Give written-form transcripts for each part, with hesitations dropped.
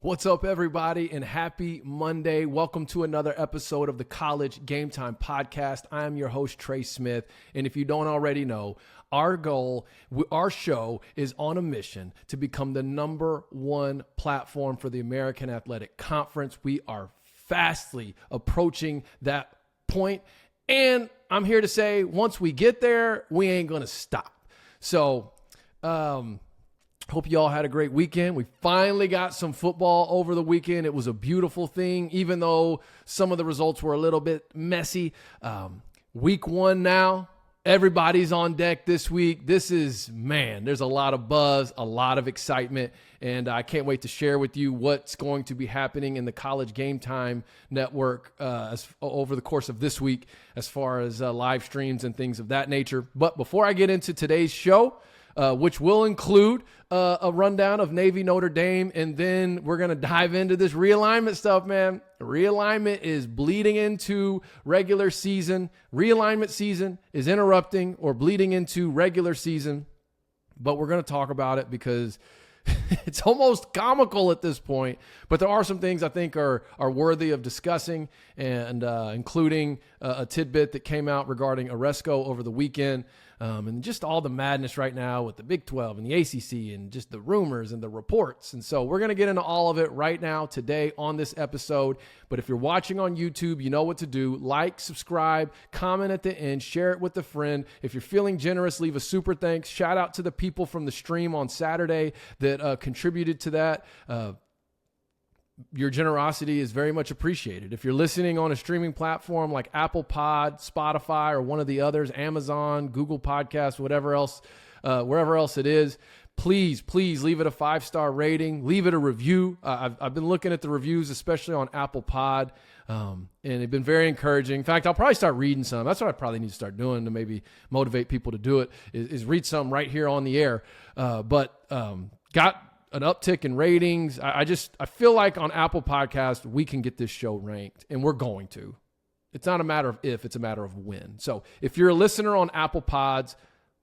What's up, everybody, and happy Monday. Welcome to another episode of the College GameTime podcast. I am your host, Trey Smith, and if you don't already know, our goal, our show is on a mission to become the #1 platform for the American Athletic Conference. We are fastly approaching that point, and I'm here to say, once we get there, we ain't going to stop. So, hope you all had a great weekend. We finally got some football over the weekend. It was a beautiful thing, even though some of the results were a little bit messy. Week 1 now. Everybody's on deck this week. This is, there's a lot of buzz, a lot of excitement, and I can't wait to share with you what's going to be happening in the College GameTime network over the course of this week as far as live streams and things of that nature. But before I get into today's show, which will include a rundown of Navy Notre Dame, and then we're going to dive into this realignment stuff, man. Realignment is bleeding into regular season. Realignment season is interrupting or bleeding into regular season, but we're going to talk about it because it's almost comical at this point, but there are some things I think are worthy of discussing, and including a tidbit that came out regarding Aresco over the weekend, and just all the madness right now with the Big 12 and the ACC and just the rumors and the reports. And so we're going to get into all of it right now today on this episode. But if you're watching on YouTube, you know what to do. Like, subscribe, comment at the end, share it with a friend. If you're feeling generous, leave a super thanks. Shout out to the people from the stream on Saturday that contributed to that. Your generosity is very much appreciated. If you're listening on a streaming platform like Apple Pod, Spotify, or one of the others, Amazon, Google Podcasts, whatever else, wherever else it is, please leave it a 5-star rating. Leave it a review. I've been looking at the reviews, especially on Apple Pod, and they've been very encouraging. In fact, I'll probably start reading some. That's what I probably need to start doing to maybe motivate people to do it, is read some right here on the air. But got an uptick in ratings. I feel like on Apple Podcasts, we can get this show ranked, and we're going to. It's not a matter of if, it's a matter of when. So if you're a listener on Apple Pods,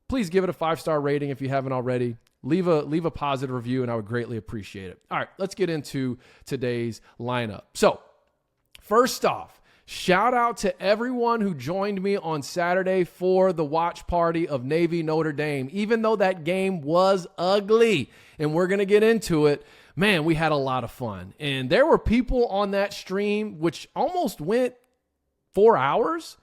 please give it a 5-star rating if you haven't already. Leave a positive review, and I would greatly appreciate it. All right, let's get into today's lineup. So first off, shout out to everyone who joined me on Saturday for the watch party of Navy Notre Dame. Even though that game was ugly, and we're going to get into it, man, we had a lot of fun. And there were people on that stream, which almost went 4 hours.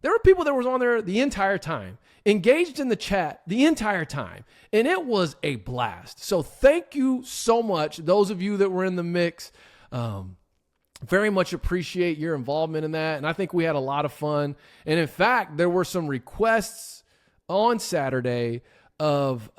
There were people that was on there the entire time, engaged in the chat the entire time, and it was a blast. So thank you so much, those of you that were in the mix. Very much appreciate your involvement in that, and I think we had a lot of fun. And in fact, there were some requests on Saturday of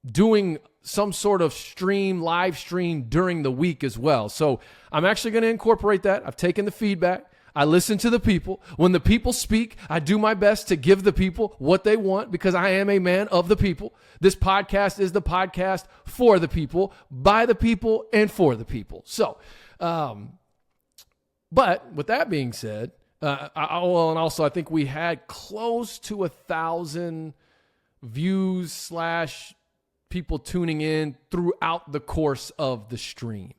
doing some sort of live stream during the week as well. So I'm actually going to incorporate that. I've taken the feedback. I listen to the people. When the people speak, I do my best to give the people what they want, because I am a man of the people. This podcast is the podcast for the people, by the people, and for the people. So, but with that being said, and also I think we had close to 1,000 views / people tuning in throughout the course of the stream.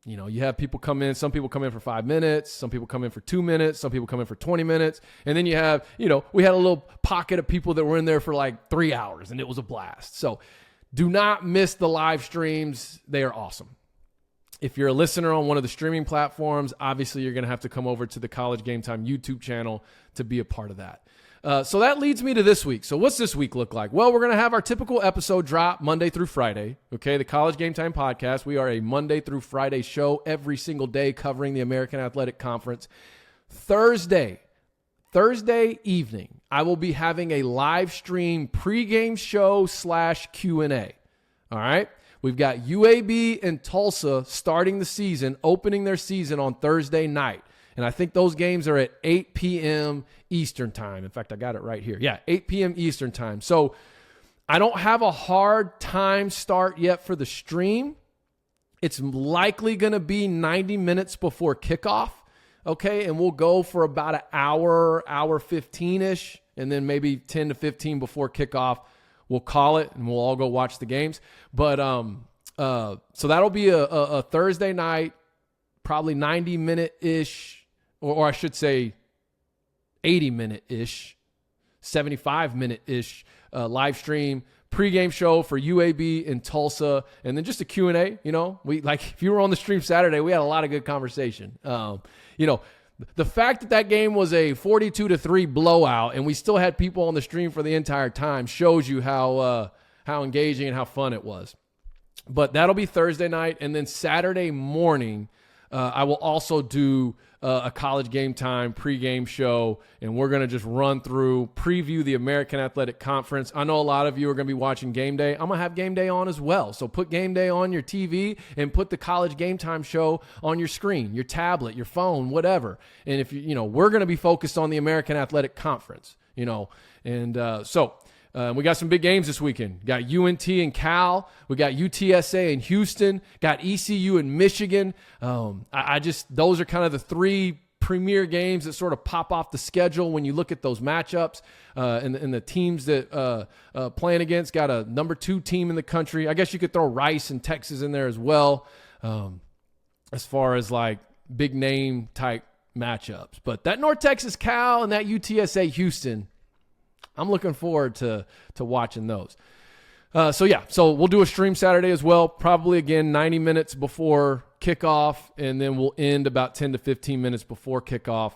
You have people come in. Some people come in for 5 minutes. Some people come in for 2 minutes. Some people come in for 20 minutes. And then you have, we had a little pocket of people that were in there for like 3 hours, and it was a blast. So do not miss the live streams. They are awesome. If you're a listener on one of the streaming platforms, obviously you're going to have to come over to the College GameTime YouTube channel to be a part of that. So that leads me to this week. So what's this week look like? Well, we're going to have our typical episode drop Monday through Friday. Okay, the College GameTime podcast. We are a Monday through Friday show every single day covering the American Athletic Conference. Thursday evening, I will be having a live stream pregame show / Q&A. All right. We've got UAB and Tulsa starting the season, opening their season on Thursday night. And I think those games are at 8 p.m. Eastern time. In fact, I got it right here. Yeah, 8 p.m. Eastern time. So I don't have a hard time start yet for the stream. It's likely going to be 90 minutes before kickoff. Okay, and we'll go for about an hour 15-ish, and then maybe 10 to 15 before kickoff. We'll call it, and we'll all go watch the games. But So that'll be a Thursday night, probably 90-minute-ish, or I should say 80-minute-ish, 75-minute-ish live stream pregame show for UAB in Tulsa, and then just a Q&A. If you were on the stream Saturday, we had a lot of good conversation. The fact that game was a 42-3 blowout and we still had people on the stream for the entire time shows you how engaging and how fun it was. But that'll be Thursday night, and then Saturday morning, I will also do a College GameTime pregame show, and we're going to just preview the American Athletic Conference. I know a lot of you are going to be watching Game Day. I'm going to have Game Day on as well. So put Game Day on your TV and put the College GameTime show on your screen, your tablet, your phone, whatever. And if we're going to be focused on the American Athletic Conference, so we got some big games this weekend. Got UNT and Cal. We got UTSA and Houston. Got ECU and Michigan. Those are kind of the three premier games that sort of pop off the schedule when you look at those matchups and the teams that playing against. Got a number 2 team in the country. I guess you could throw Rice and Texas in there as well, as far as like big name type matchups. But that North Texas Cal and that UTSA Houston, I'm looking forward to watching those. So we'll do a stream Saturday as well, probably again 90 minutes before kickoff, and then we'll end about 10 to 15 minutes before kickoff.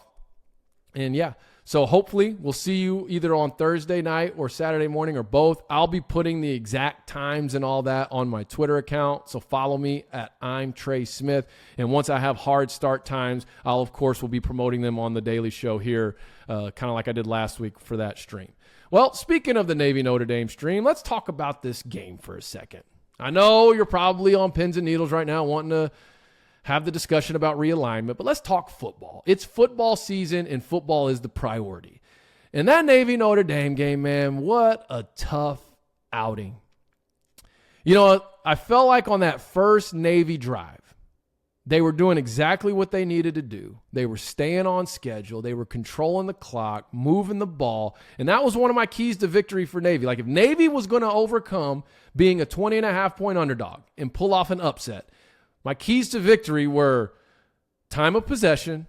And so hopefully we'll see you either on Thursday night or Saturday morning or both. I'll be putting the exact times and all that on my Twitter account, so follow me at I'm Trey Smith. And once I have hard start times, I'll of course will be promoting them on the Daily Show here, kind of like I did last week for that stream. Well, speaking of the Navy-Notre Dame stream, let's talk about this game for a second. I know you're probably on pins and needles right now wanting to have the discussion about realignment, but let's talk football. It's football season, and football is the priority. And that Navy-Notre Dame game, man, what a tough outing. I felt like on that first Navy drive, they were doing exactly what they needed to do. They were staying on schedule. They were controlling the clock, moving the ball. And that was one of my keys to victory for Navy. Like if Navy was going to overcome being a 20.5-point underdog and pull off an upset, my keys to victory were time of possession,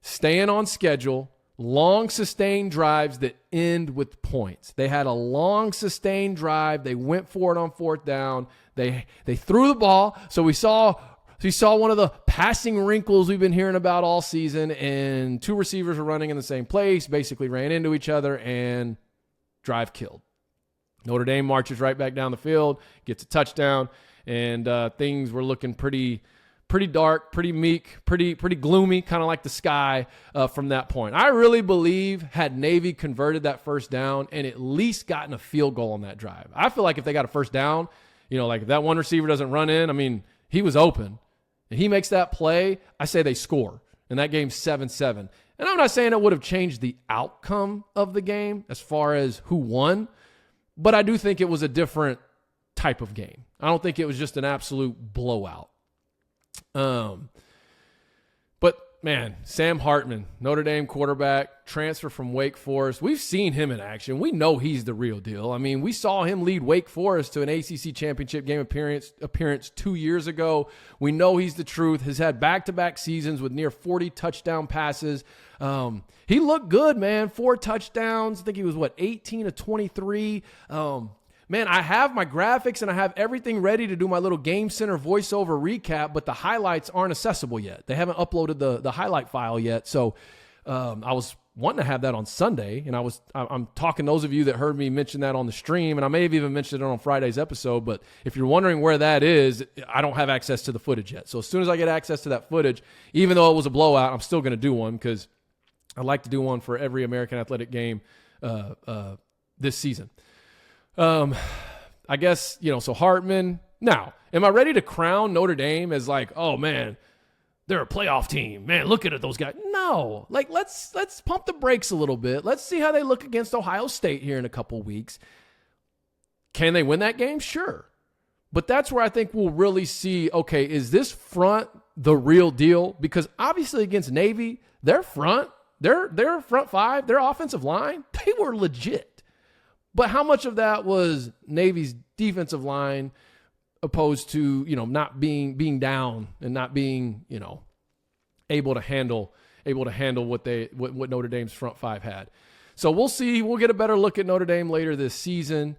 staying on schedule, long sustained drives that end with points. They had a long sustained drive. They went for it on 4th down. They threw the ball. So we saw one of the passing wrinkles we've been hearing about all season, and 2 receivers were running in the same place, basically ran into each other, and drive killed. Notre Dame marches right back down the field, gets a touchdown, and things were looking pretty dark, pretty meek, pretty gloomy, kind of like the sky from that point. I really believe had Navy converted that 1st down and at least gotten a field goal on that drive, I feel like if they got a 1st down, like if that one receiver doesn't run in, he was open. And he makes that play, I say they score. And that game's 7-7. And I'm not saying it would have changed the outcome of the game as far as who won, but I do think it was a different type of game. I don't think it was just an absolute blowout. But man, Sam Hartman, Notre Dame quarterback, transfer from Wake Forest. We've seen him in action. We know he's the real deal. We saw him lead Wake Forest to an ACC championship game appearance 2 years ago. We know he's the truth. Has had back-to-back seasons with near 40 touchdown passes. He looked good, man. 4 touchdowns. I think he was, 18 of 23. Man, I have my graphics and I have everything ready to do my little Game Center voiceover recap, but the highlights aren't accessible yet. They haven't uploaded the highlight file yet. So I was wanting to have that on Sunday, and I'm talking to those of you that heard me mention that on the stream, and I may have even mentioned it on Friday's episode, but if you're wondering where that is, I don't have access to the footage yet. So as soon as I get access to that footage, even though it was a blowout, I'm still going to do one because I like to do one for every American Athletic game this season. I guess, so Hartman. Now, am I ready to crown Notre Dame as like, oh man, they're a playoff team. Man, look at those guys. No, let's pump the brakes a little bit. Let's see how they look against Ohio State here in a couple weeks. Can they win that game? Sure. But that's where I think we'll really see, okay, is this front the real deal? Because obviously against Navy, their front 5, their offensive line, they were legit. But how much of that was Navy's defensive line opposed to, not being down and not being, able to handle what Notre Dame's front five had. So we'll see. We'll get a better look at Notre Dame later this season.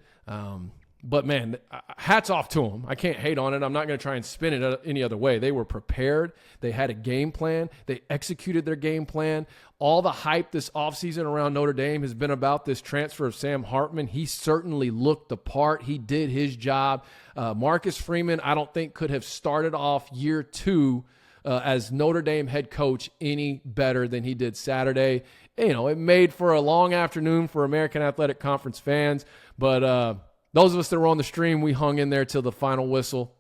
But man, hats off to them. I can't hate on it. I'm not going to try and spin it any other way. They were prepared. They had a game plan. They executed their game plan. All the hype this offseason around Notre Dame has been about this transfer of Sam Hartman. He certainly looked the part. He did his job. Marcus Freeman, I don't think could have started off year two as Notre Dame head coach any better than he did Saturday. It made for a long afternoon for American Athletic Conference fans, but those of us that were on the stream, we hung in there till the final whistle,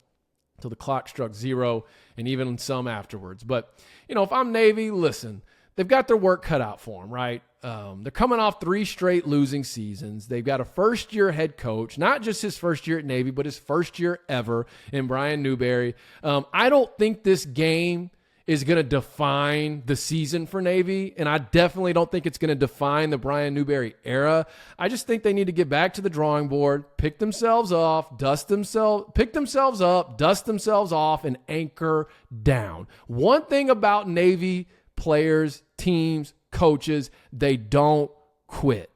till the clock struck 0, and even some afterwards. But, if I'm Navy, listen, they've got their work cut out for them, right? They're coming off 3 straight losing seasons. They've got a first-year head coach, not just his first year at Navy, but his first year ever in Brian Newberry. I don't think this game is going to define the season for Navy, and I definitely don't think it's going to define the Brian Newberry era. I just think they need to get back to the drawing board, pick themselves up, dust themselves off, and anchor down. One thing about Navy players, teams, coaches, they don't quit.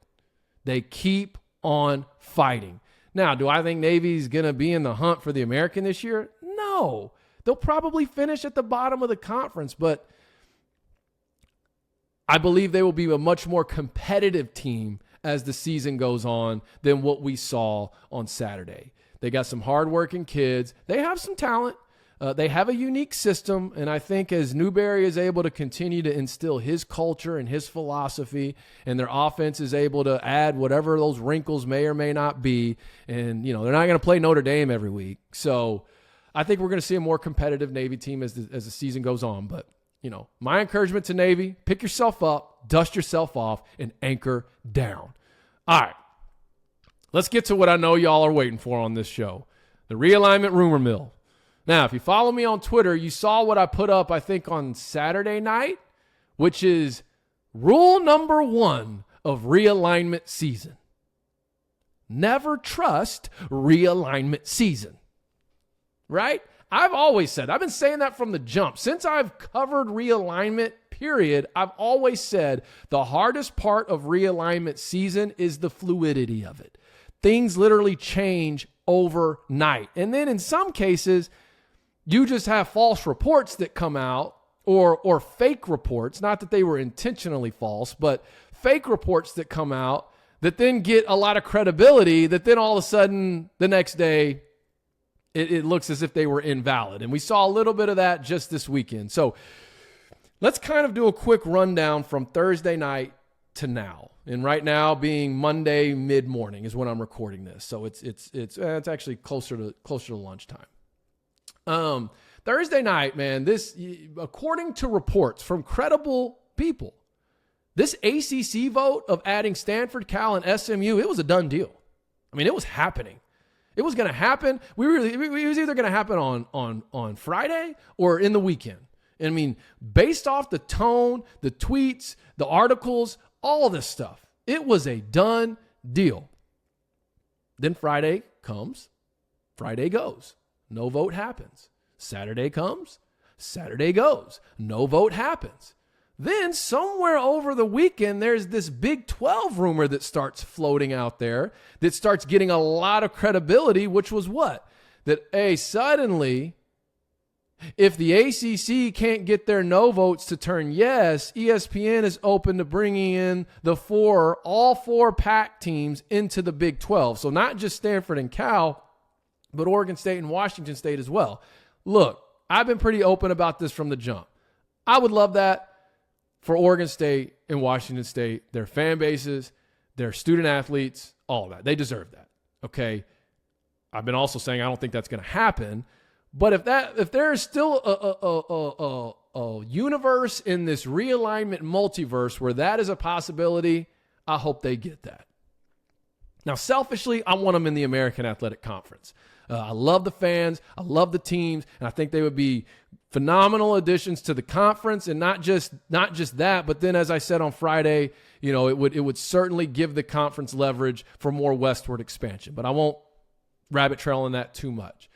They keep on fighting. Now, do I think Navy's going to be in the hunt for the American this year? No. They'll probably finish at the bottom of the conference, but I believe they will be a much more competitive team as the season goes on than what we saw on Saturday. They got some hardworking kids. They have some talent. They have a unique system, and I think as Newberry is able to continue to instill his culture and his philosophy, and their offense is able to add whatever those wrinkles may or may not be, and they're not going to play Notre Dame every week. So I think we're going to see a more competitive Navy team as the season goes on. But, my encouragement to Navy, pick yourself up, dust yourself off, and anchor down. All right, let's get to what I know y'all are waiting for on this show, the realignment rumor mill. Now, if you follow me on Twitter, you saw what I put up, I think, on Saturday night, which is rule number 1 of realignment season. Never trust realignment season. Right? I've always said, I've been saying that from the jump. Since I've covered realignment, period, I've always said the hardest part of realignment season is the fluidity of it. Things literally change overnight. And then in some cases, you just have false reports that come out or fake reports, not that they were intentionally false, but fake reports that come out that then get a lot of credibility that then all of a sudden the next day it looks as if they were invalid. And we saw a little bit of that just this weekend. So let's kind of do a quick rundown from Thursday night to now. And right now being Monday mid-morning is when I'm recording this. So it's actually closer to lunchtime. Thursday night, man, this, according to reports from credible people, this ACC vote of adding Stanford, Cal, and SMU, it was a done deal. I mean, it was happening. It was going to happen. It was either going to happen on Friday or in the weekend. And I mean, based off the tone, the tweets, the articles, all of this stuff, it was a done deal. Then Friday comes, Friday goes. No vote happens. Saturday comes, Saturday goes. No vote happens. Then somewhere over the weekend, there's this Big 12 rumor that starts floating out there that starts getting a lot of credibility, which was what? That, suddenly, if the ACC can't get their no votes to turn yes, ESPN is open to bringing in all four Pac teams into the Big 12. So not just Stanford and Cal, but Oregon State and Washington State as well. Look, I've been pretty open about this from the jump. I would love that for Oregon State and Washington State, their fan bases, their student athletes, all of that. They deserve that, okay? I've been also saying I don't think that's going to happen. But if there is still a universe in this realignment multiverse where that is a possibility, I hope they get that. Now, selfishly, I want them in the American Athletic Conference. I love the fans. I love the teams. And I think they would be phenomenal additions to the conference. And not just that, but then as I said on Friday, it would certainly give the conference leverage for more westward expansion. But I won't rabbit trail on that too much.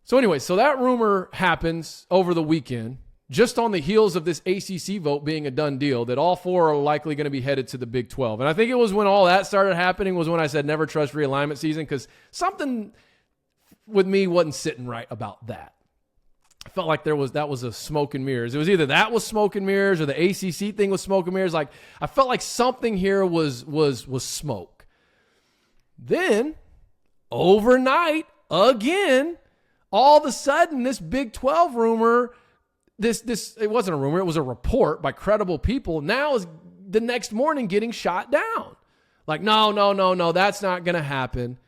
So anyway, so that rumor happens over the weekend, just on the heels of this ACC vote being a done deal, that all four are likely going to be headed to the Big 12. And I think it was when all that started happening was when I said never trust realignment season, because something with me wasn't sitting right about that. I felt like that was a smoke and mirrors. It was either that was smoke and mirrors or the ACC thing was smoke and mirrors. Like, I felt like something here was smoke. Then overnight, again, all of a sudden, this Big 12 rumor, this it wasn't a rumor, it was a report by credible people, now is the next morning getting shot down. Like, no, that's not going to happen.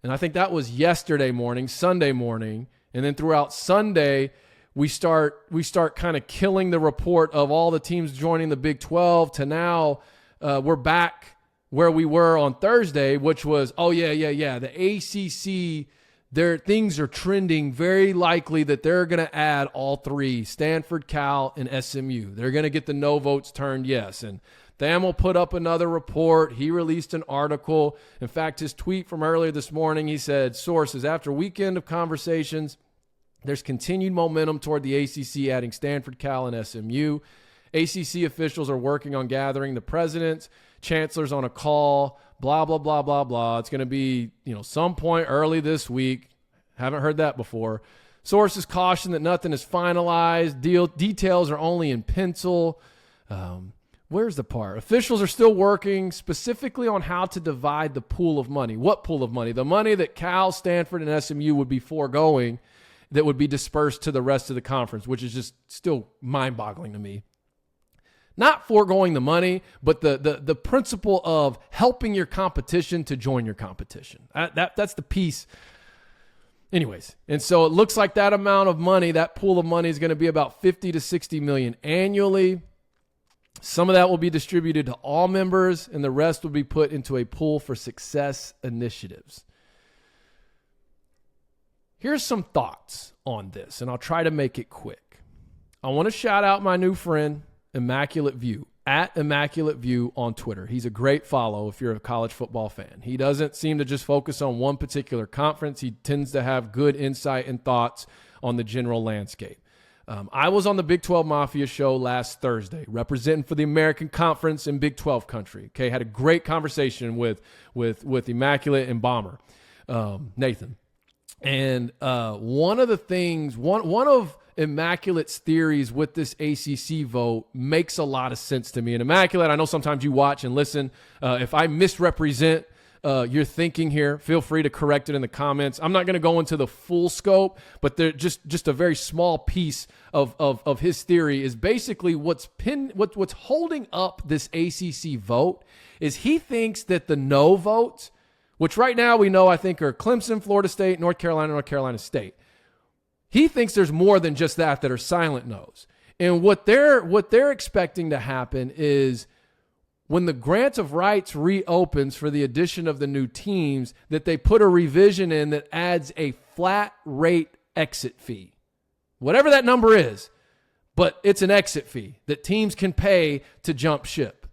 And I think that was yesterday morning, Sunday morning. And then throughout Sunday, we start kind of killing the report of all the teams joining the Big 12 to now we're back where we were on Thursday, which was, the ACC, things are trending very likely that they're going to add all three, Stanford, Cal, and SMU. They're going to get the no votes turned yes. And Thamel put up another report. He released an article. In fact, his tweet from earlier this morning, he said, sources, after a weekend of conversations, there's continued momentum toward the ACC adding Stanford, Cal, and SMU. ACC officials are working on gathering the presidents, chancellors on a call, blah, blah, blah, blah, blah. It's going to be, some point early this week. Haven't heard that before. Sources caution that nothing is finalized. Details are only in pencil. Where's the part? Officials are still working specifically on how to divide the pool of money. What pool of money? The money that Cal, Stanford, and SMU would be foregoing that would be dispersed to the rest of the conference, which is just still mind-boggling to me. Not foregoing the money, but the principle of helping your competition to join your competition. That's the piece. Anyways, and so it looks like that amount of money, that pool of money is going to be about 50 to 60 million annually. Some of that will be distributed to all members, and the rest will be put into a pool for success initiatives. Here's some thoughts on this, and I'll try to make it quick. I want to shout out my new friend, Immaculate View, at Immaculate View on Twitter. He's a great follow if you're a college football fan. He doesn't seem to just focus on one particular conference. He tends to have good insight and thoughts on the general landscape. I was on the Big 12 Mafia show last Thursday, representing for the American Conference in Big 12 country. Okay, had a great conversation with Immaculate and Bomber, Nathan. And one of the things, one of Immaculate's theories with this ACC vote makes a lot of sense to me. And Immaculate, I know sometimes you watch and listen. If I misrepresent your thinking here, feel free to correct it in the comments. I'm not going to go into the full scope, but they're just a very small piece of his theory is basically what's holding up this ACC vote is he thinks that the no votes, which right now we know I think are Clemson, Florida State, North Carolina State. He thinks there's more than just that are silent no's. And what they're expecting to happen is when the grant of rights reopens for the addition of the new teams, that they put a revision in that adds a flat rate exit fee. Whatever that number is, but it's an exit fee that teams can pay to jump ship.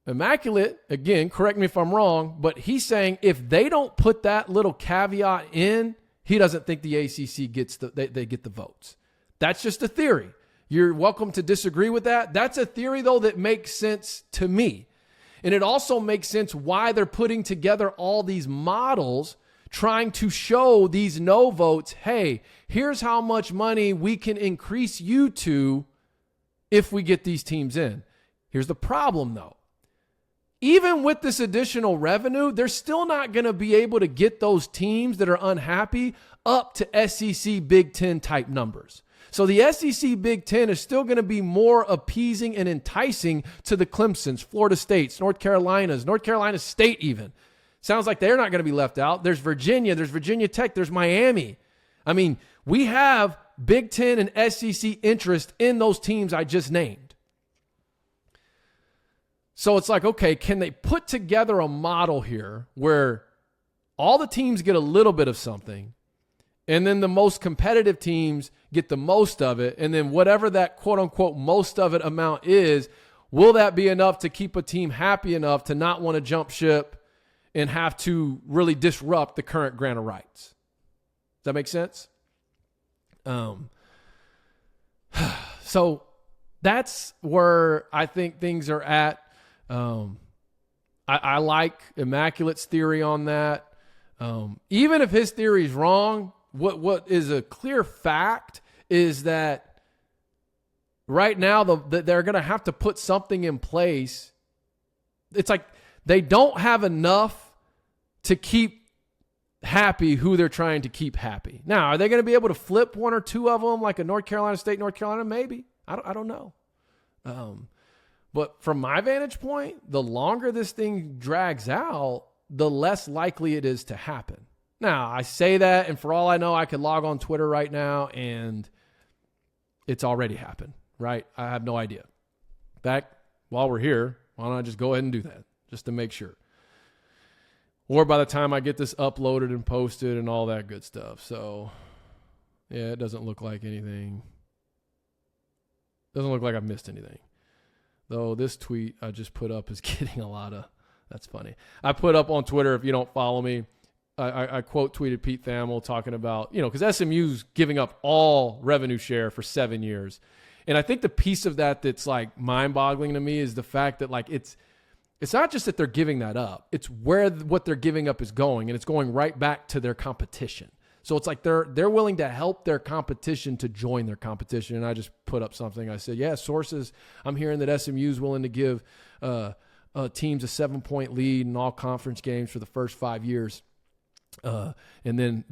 Immaculate, again, correct me if I'm wrong, but he's saying if they don't put that little caveat in, he doesn't think the ACC they get the votes. That's just a theory. You're welcome to disagree with that. That's a theory, though, that makes sense to me. And it also makes sense why they're putting together all these models trying to show these no votes, hey, here's how much money we can increase you to if we get these teams in. Here's the problem, though. Even with this additional revenue, they're still not going to be able to get those teams that are unhappy up to SEC Big Ten type numbers. So the SEC Big Ten is still going to be more appeasing and enticing to the Clemsons, Florida States, North Carolina State even. Sounds like they're not going to be left out. There's Virginia Tech, there's Miami. I mean, we have Big Ten and SEC interest in those teams I just named. So it's like, okay, can they put together a model here where all the teams get a little bit of something, and then the most competitive teams get the most of it, and then whatever that quote-unquote most of it amount is, will that be enough to keep a team happy enough to not want to jump ship and have to really disrupt the current grant of rights? that make sense? So that's where I think things are at. I like Immaculate's theory on that. Even if his theory is wrong, what is a clear fact is that right now they're going to have to put something in place. It's like they don't have enough to keep happy who they're trying to keep happy. Now, are they going to be able to flip one or two of them like a North Carolina State, North Carolina? Maybe. I don't know. But from my vantage point, the longer this thing drags out, the less likely it is to happen. Now, I say that, and for all I know, I could log on Twitter right now, and it's already happened, right? I have no idea. In fact, while we're here, why don't I just go ahead and do that, just to make sure. Or by the time I get this uploaded and posted and all that good stuff. So, yeah, it doesn't look like anything. Doesn't look like I've missed anything. Though this tweet I just put up is getting a lot of, that's funny. I put up on Twitter, if you don't follow me, I quote tweeted Pete Thamel talking about, because SMU's giving up all revenue share for 7 years. And I think the piece of that that's like mind-boggling to me is the fact that like it's not just that they're giving that up. It's where what they're giving up is going, and it's going right back to their competition. So it's like they're willing to help their competition to join their competition. And I just put up something. I said, yeah, sources, I'm hearing that SMU is willing to give teams a 7-point lead in all conference games for the first 5 years. And then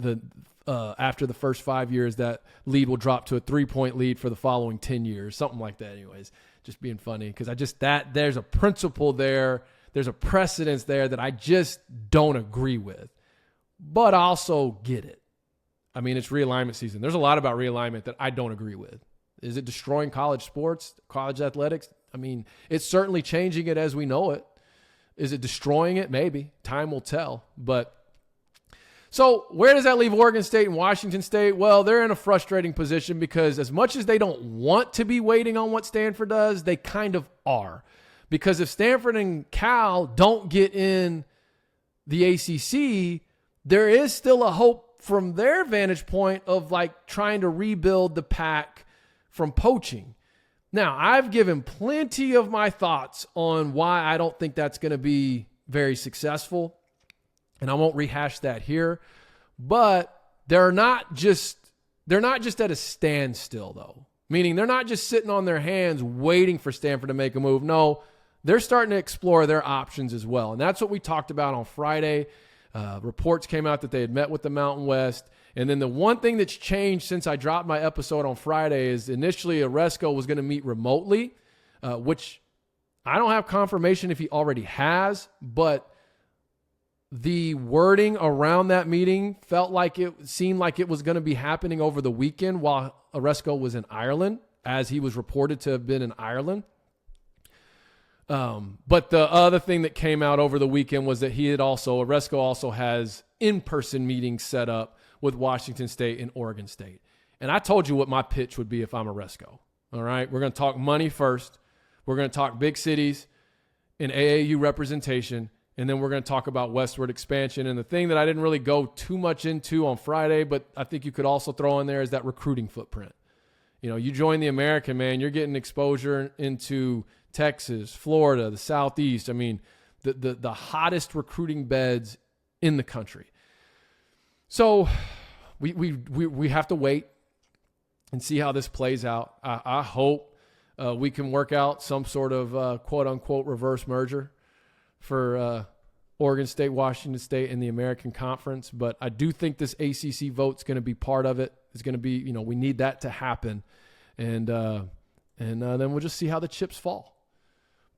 after the first 5 years, that lead will drop to a 3-point lead for the following 10 years, something like that. Anyways, just being funny because there's a principle there. There's a precedence there that I just don't agree with, but I also get it. I mean, it's realignment season. There's a lot about realignment that I don't agree with. Is it destroying college sports, college athletics? I mean, it's certainly changing it as we know it. Is it destroying it? Maybe. Time will tell. But so where does that leave Oregon State and Washington State? Well, they're in a frustrating position because as much as they don't want to be waiting on what Stanford does, they kind of are. Because if Stanford and Cal don't get in the ACC, there is still a hope from their vantage point of like trying to rebuild the pack from poaching. Now, I've given plenty of my thoughts on why I don't think that's going to be very successful, and I won't rehash that here, but they're not just at a standstill though. Meaning they're not just sitting on their hands waiting for Stanford to make a move. No, they're starting to explore their options as well. And that's what we talked about on Friday. Reports came out that they had met with the Mountain West. And then the one thing that's changed since I dropped my episode on Friday is initially Aresco was going to meet remotely, which I don't have confirmation if he already has, but the wording around that meeting seemed like it was going to be happening over the weekend while Aresco was in Ireland, as he was reported to have been in Ireland. But the other thing that came out over the weekend was that Aresco also has in-person meetings set up with Washington State and Oregon State. And I told you what my pitch would be if I'm Aresco. All right. We're going to talk money first. We're going to talk big cities and AAU representation. And then we're going to talk about westward expansion. And the thing that I didn't really go too much into on Friday, but I think you could also throw in there is that recruiting footprint. You join the American, man, you're getting exposure into Texas, Florida, the Southeast. I mean, the hottest recruiting beds in the country. So we have to wait and see how this plays out. I hope we can work out some sort of quote unquote reverse merger for Oregon State, Washington State, and the American Conference. But I do think this ACC vote's going to be part of it. It's going to be, we need that to happen. And then we'll just see how the chips fall.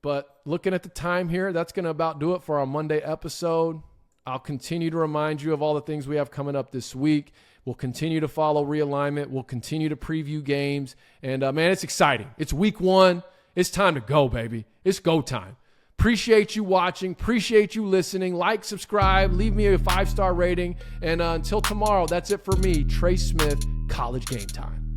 But looking at the time here, that's going to about do it for our Monday episode. I'll continue to remind you of all the things we have coming up this week. We'll continue to follow realignment. We'll continue to preview games. And, man, it's exciting. It's week 1. It's time to go, baby. It's go time. Appreciate you watching. Appreciate you listening. Like, subscribe. Leave me a 5-star rating. And until tomorrow, that's it for me, Trey Smith, College Game Time.